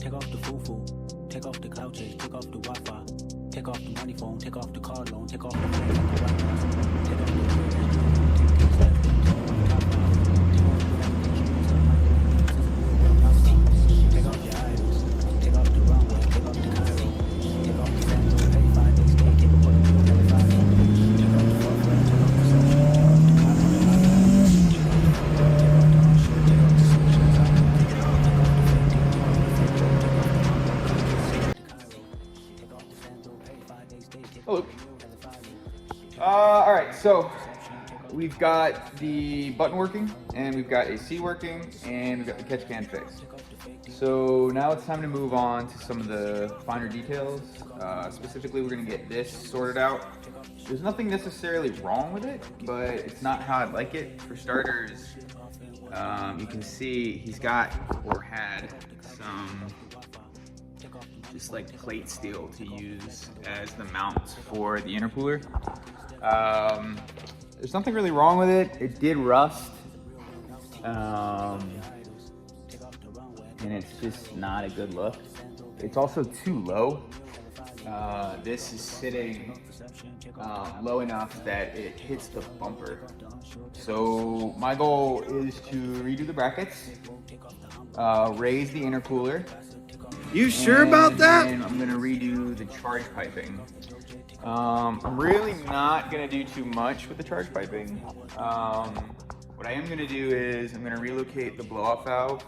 Take off the foo-foo, take off the cloud chase, take off the Wi-Fi, take off the money phone, take off the car loan, take off the phone, take off the take off your idols, take off the runway, take off the Cairo, take off the Sando, pay 5 days, stay capable of doing everybody, take off the forefront, take off the social, take off the cop, take off the shit, take off the social time, take off the fake, take off the fake, take off the Sando, pay 5 days, stay capable of doing everybody. All right, so we've got the button working, and we've got AC working, and we've got the catch can fixed. So now it's time to move on to some of the finer details. Specifically, we're gonna get this sorted out. There's nothing necessarily wrong with it, but it's not how I'd like it. For starters, you can see he's got, or had, some just like plate steel to use as the mounts for the intercooler. There's nothing really wrong with it. It did rust, and it's just not a good look. It's also too low. This is sitting low enough that it hits the bumper. So my goal is to redo the brackets, raise the intercooler. You sure about that? And I'm gonna redo the charge piping. I'm really not gonna do too much with the charge piping. What I am gonna do is I'm gonna relocate the blow-off valve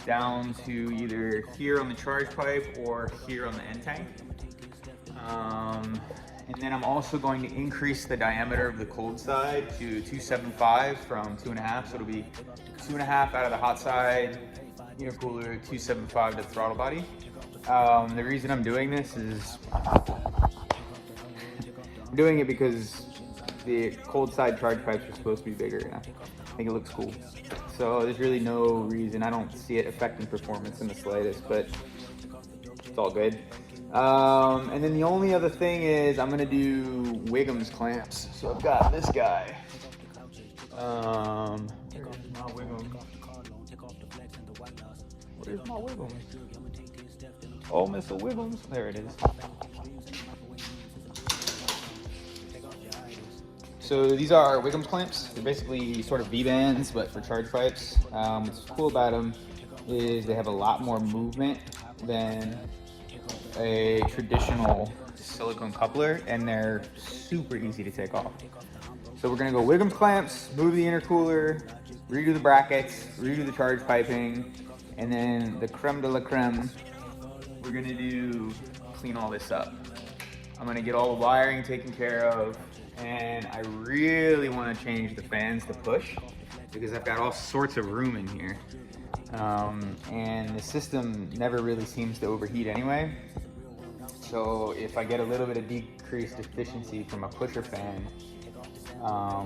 down to either here on the charge pipe or here on the end tank. And then I'm also going to increase the diameter of the cold side to 275 from 2.5, so it'll be 2.5 out of the hot side intercooler, 275 to the throttle body. The reason I'm doing this is I'm doing it because the cold side charge pipes are supposed to be bigger, and I think it looks cool. So there's really no reason. I don't see it affecting performance in the slightest, but it's all good. And then the only other thing is I'm gonna do Wiggum's clamps. So I've got this guy. Where's my Wiggum? Where's my Wiggum? Oh, Mr. Wiggums. There it is. So these are Wiggum's clamps. They're basically sort of V-bands, but for charge pipes. What's cool about them is they have a lot more movement than a traditional silicone coupler, and they're super easy to take off. So we're gonna go Wiggum's clamps, move the intercooler, redo the brackets, redo the charge piping, and then the creme de la creme, we're gonna do clean all this up. I'm gonna get all the wiring taken care of, and I really want to change the fans to push because I've got all sorts of room in here, and the system never really seems to overheat anyway. So if I get a little bit of decreased efficiency from a pusher fan, I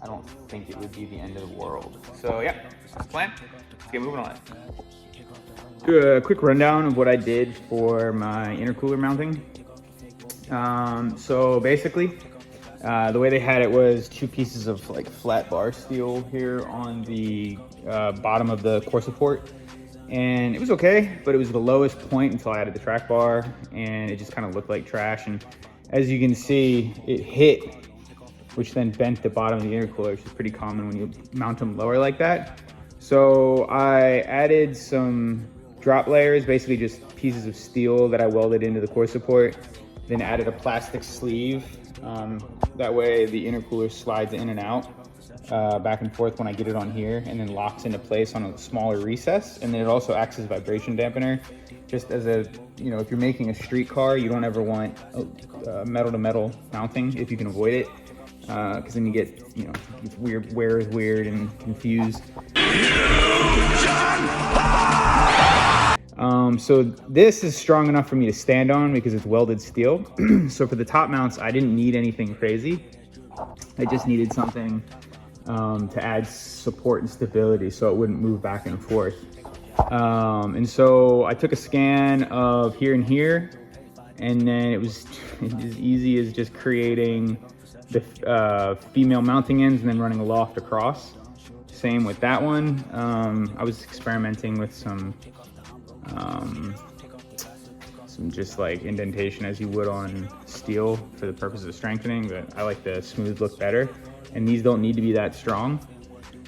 don't think it would be the end of the world. So yeah, that's the plan. Let's get moving on. Do a quick rundown of what I did for my intercooler mounting. So basically, the way they had it was two pieces of like flat bar steel here on the bottom of the core support, and it was okay, but it was the lowest point until I added the track bar, and it just kind of looked like trash. And as you can see, it hit, which then bent the bottom of the intercooler, which is pretty common when you mount them lower like that. So I added some drop layers, basically just pieces of steel that I welded into the core support, then added a plastic sleeve. That way the intercooler slides in and out, back and forth when I get it on here, and then locks into place on a smaller recess. And then it also acts as vibration dampener, just as a, you know, if you're making a street car, you don't ever want metal to metal mounting if you can avoid it, because then you get, you know, it's weird, wear is weird and confused. So this is strong enough for me to stand on because it's welded steel. So for the top mounts, I didn't need anything crazy. I just needed something to add support and stability so it wouldn't move back and forth. And so I took a scan of here and here, and then it was as easy as just creating the female mounting ends and then running a loft across. Same with that one. I was experimenting with some some just like indentation as you would on steel for the purpose of strengthening, but I like the smooth look better. And these don't need to be that strong.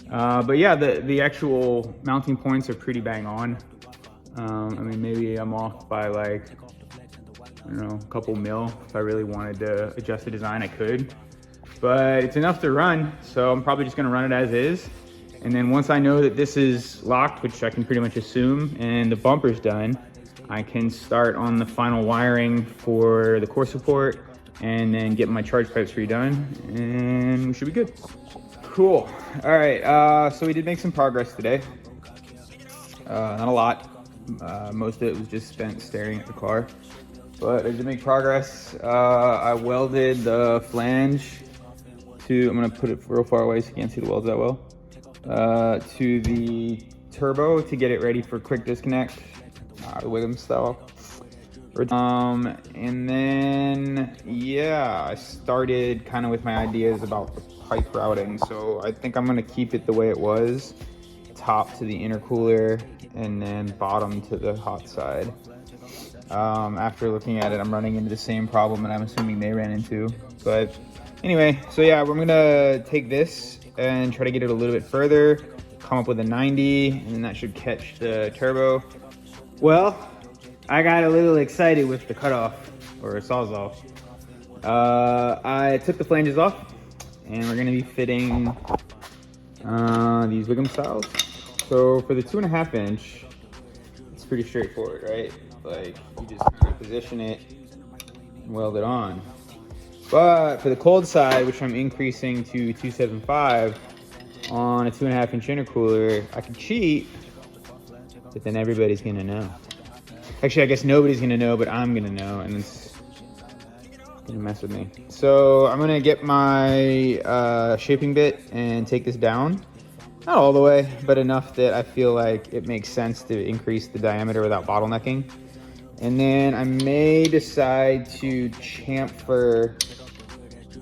But yeah, the actual mounting points are pretty bang on. I mean, maybe I'm off by like, I don't know, a couple mil. If I really wanted to adjust the design, I could. But it's enough to run, so I'm probably just gonna run it as is. And then once I know that this is locked, which I can pretty much assume, and the bumper's done, I can start on the final wiring for the core support and then get my charge pipes redone, and we should be good. Cool. All right, so we did make some progress today. Not a lot. Most of it was just spent staring at the car, but I did make progress. I welded the flange to, I'm gonna put it real far away so you can't see the welds that well, to the turbo to get it ready for quick disconnect, the Wiggum style. And then, yeah, I started kind of with my ideas about the pipe routing. So I think I'm gonna keep it the way it was, top to the intercooler and then bottom to the hot side. After looking at it, I'm running into the same problem that I'm assuming they ran into. But anyway, so yeah, we're gonna take this and try to get it a little bit further, come up with a 90, and then that should catch the turbo. Well, I got a little excited with the cutoff, or sawzall. I took the flanges off, and we're gonna be fitting these Wiggum styles. So for the 2.5 inch, it's pretty straightforward, right? Like, you just kind of position it and weld it on. But for the cold side, which I'm increasing to 275 on a 2.5 inch intercooler, I can cheat, but then everybody's gonna know. Actually, I guess nobody's gonna know, but I'm gonna know, and it's gonna mess with me. So I'm gonna get my shaping bit and take this down. Not all the way, but enough that I feel like it makes sense to increase the diameter without bottlenecking. And then I may decide to chamfer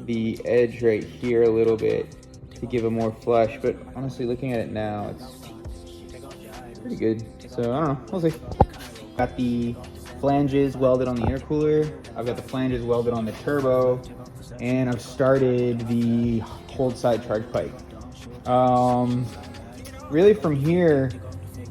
the edge right here a little bit to give it more flush, but honestly, looking at it now, it's pretty good. So I don't know, we'll see. Got the flanges welded on the intercooler, I've got the flanges welded on the turbo, and I've started the cold side charge pipe. Really from here,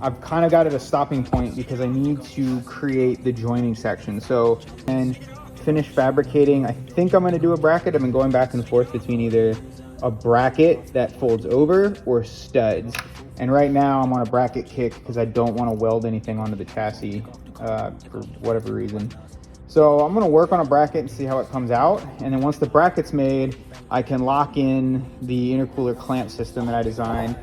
I've kind of got at a stopping point because I need to create the joining section. So, and finish fabricating, I think I'm gonna do a bracket. I've been going back and forth between either a bracket that folds over or studs. And right now I'm on a bracket kick because I don't want to weld anything onto the chassis for whatever reason. So I'm gonna work on a bracket and see how it comes out. And then once the bracket's made, I can lock in the intercooler clamp system that I designed.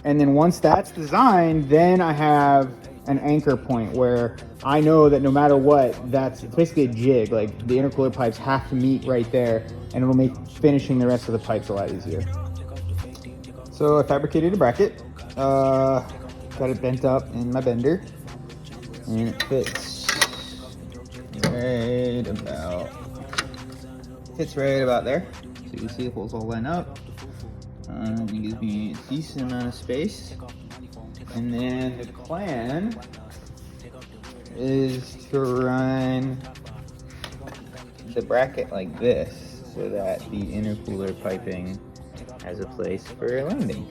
And then once that's designed, then I have an anchor point where I know that no matter what, it's basically a jig. Like, the intercooler pipes have to meet right there, and it'll make finishing the rest of the pipes a lot easier. So I fabricated a bracket, got it bent up in my bender, and it fits right about there. So you can see the holes all line up. It gives me a decent amount of space. And then the plan is to run the bracket like this so that the intercooler piping has a place for landing.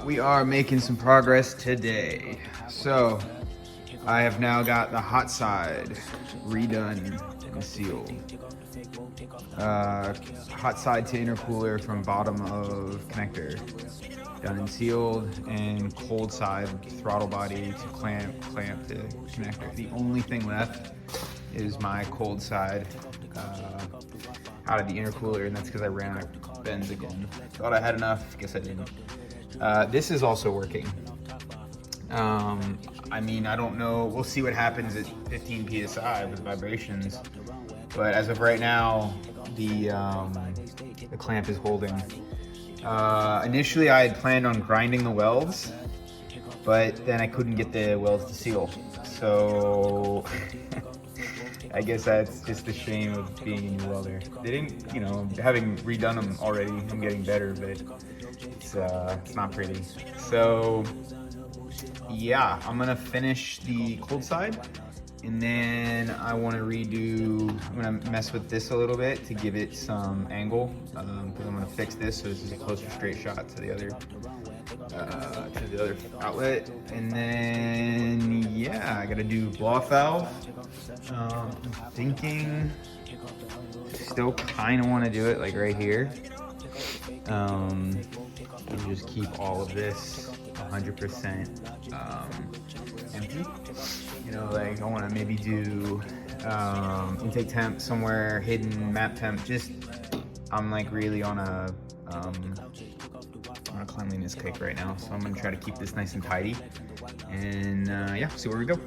We are making some progress today. So I have now got the hot side redone and sealed. Hot side to intercooler from bottom of connector done and sealed, and cold side throttle body to clamp to connector. The only thing left is my cold side out of the intercooler, and that's because I ran out of bends again. Thought I had enough, guess I didn't. This is also working. I mean, I don't know, we'll see what happens at 15 PSI with vibrations, but as of right now, the clamp is holding. Initially I had planned on grinding the welds, but then I couldn't get the welds to seal. So I guess that's just the shame of being a new welder. They didn't, you know, having redone them already, I'm getting better, but it's not pretty. So yeah, I'm gonna finish the cold side, and then I want to I'm gonna mess with this a little bit to give it some angle, because I'm gonna fix this so this is a closer straight shot to the other outlet. And then yeah, I gotta do blow off valve. I'm thinking still kind of want to do it like right here, and just keep all of this 100% empty. You know, like I want to maybe do intake temp somewhere hidden, map temp. Just I'm like really on a cleanliness kick right now, so I'm gonna try to keep this nice and tidy, and yeah, see where we go.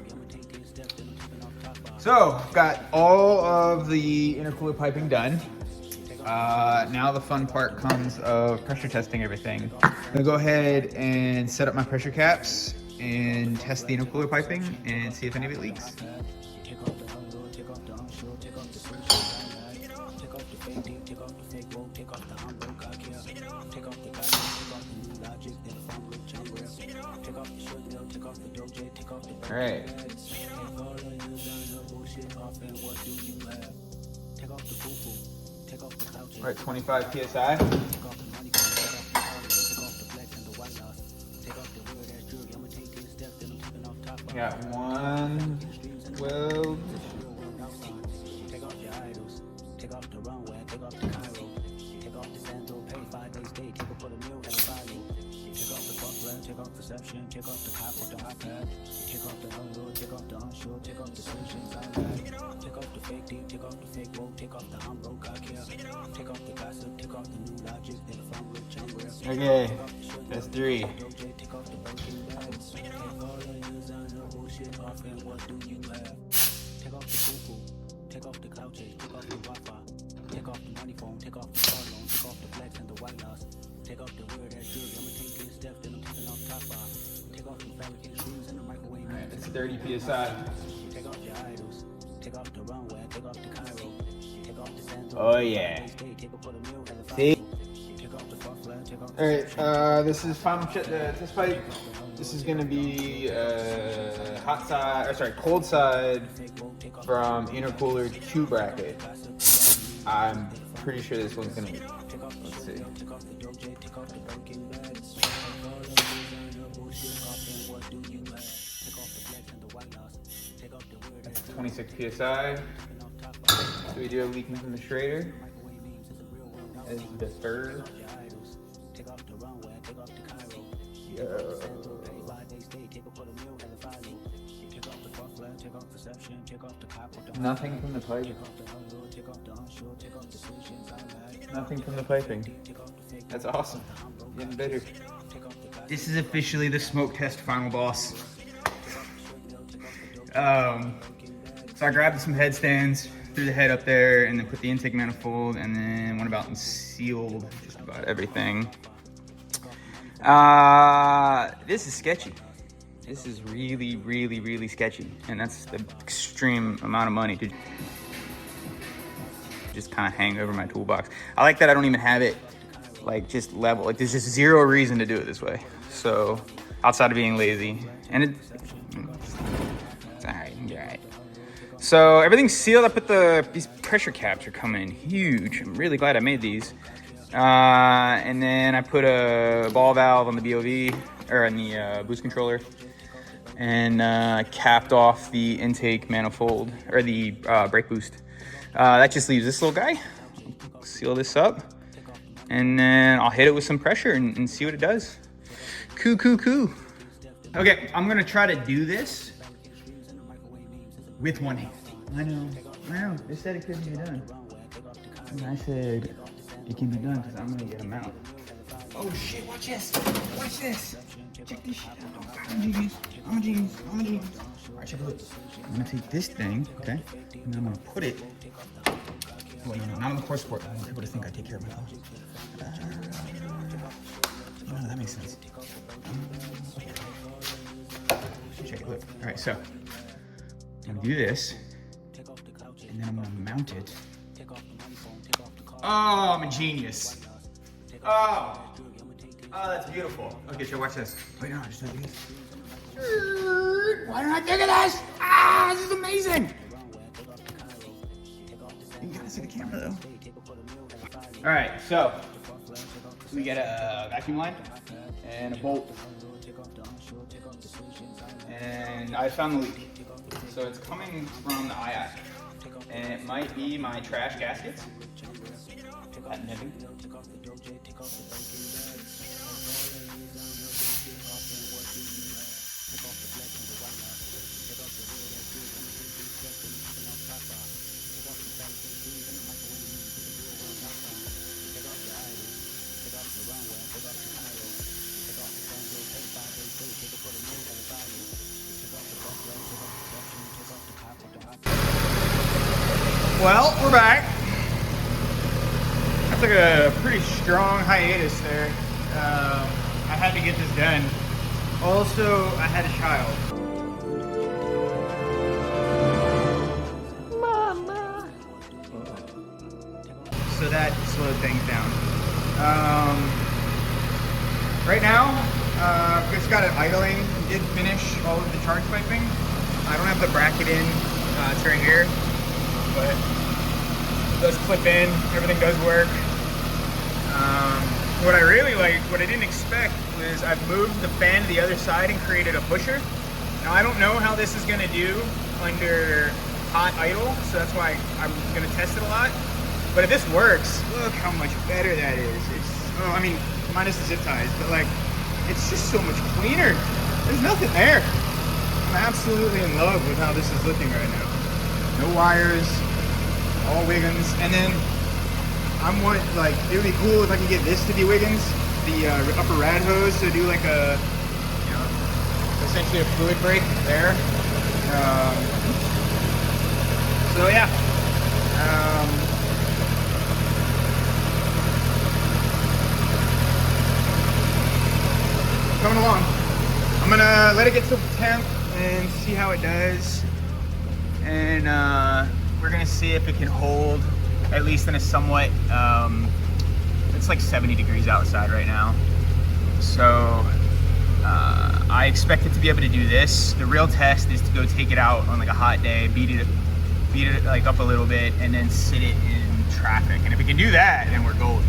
So got all of the intercooler piping done. Now the fun part comes of pressure testing everything. I'm gonna go ahead and set up my pressure caps and test the intercooler piping and see if any of it leaks. All right. We're at 25 PSI. Got one weld. Okay, that's 3. Alright, that's 30 PSI. Oh yeah. See? Alright, this is final test pipe. This is gonna be cold side from intercooler 2 bracket. I'm pretty sure this one's gonna leak. Let's see. That's 26 PSI. So we do have leaking from the Schrader. As the third. Yo. Nothing from the piping. Nothing from the piping. That's awesome. Getting better. This is officially the smoke test final boss. So I grabbed some headstands, threw the head up there, and then put the intake manifold, and then went about and sealed just about everything. This is sketchy. This is really, really, really sketchy, and that's the extreme amount of money to just kind of hang over my toolbox. I like that I don't even have it like just level. Like there's just zero reason to do it this way. So outside of being lazy, and it's all right. So everything's sealed. I put these pressure caps are coming in huge. I'm really glad I made these. And then I put a ball valve on the BOV or on the boost controller, and capped off the intake manifold or the brake boost. That just leaves this little guy. Seal this up, and then I'll hit it with some pressure and see what it does. Cool. Okay, I'm gonna try to do this with one hand. I know. They said it couldn't be done. And I said it can be done because I'm gonna get them out. Oh shit, watch this. Check this shit out. I'm a genius. Alright, check it out. I'm gonna take this thing, okay? And then I'm gonna put it. Wait, no, not on the core support. I want people to think I take care of myself. No, that makes sense. Check it, look. Alright, so I'm gonna do this. and then I'm gonna mount it. Oh, I'm a genius. Oh, that's beautiful. Okay, so watch this. Wait, no, just like this. Why don't I think of this? Ah, this is amazing. You gotta see the camera though. All right, so we get a vacuum line and a bolt, and I found the leak. So it's coming from the eye, and it might be my trash gaskets. Patent pending. Well, we're back. That's like a pretty strong hiatus there. I had to get this done. Also, I had a child. Mama. So that slowed things down. Right now, just got it idling. Did finish all of the charge piping. I don't have the bracket in. It's right here. But it does clip in, everything does work. What I really like, what I didn't expect, was I've moved the fan to the other side and created a pusher. Now I don't know how this is gonna do under hot idle, so that's why I'm gonna test it a lot. But if this works, look how much better that is. It's, oh, I mean, minus the zip ties, but like, it's just so much cleaner. There's nothing there. I'm absolutely in love with how this is looking right now. No wires, all Wiggins, and then it would be cool if I could get this to be Wiggins, the upper rad hose to do like a, you know, essentially a fluid break there. So yeah. Coming along. I'm gonna let it get to temp and see how it does. And we're gonna see if it can hold, at least in a somewhat, it's like 70 degrees outside right now. So I expect it to be able to do this. The real test is to go take it out on like a hot day, beat it like up a little bit, and then sit it in traffic. And if it can do that, then we're golden.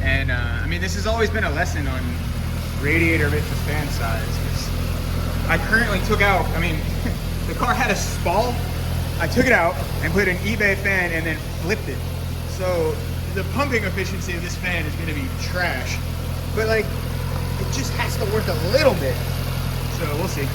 And I mean, this has always been a lesson on radiator versus fan size. 'Cause I currently took out, I mean, the car had a spall. I took it out and put an eBay fan and then flipped it. So the pumping efficiency of this fan is gonna be trash. But like, it just has to work a little bit. So we'll see.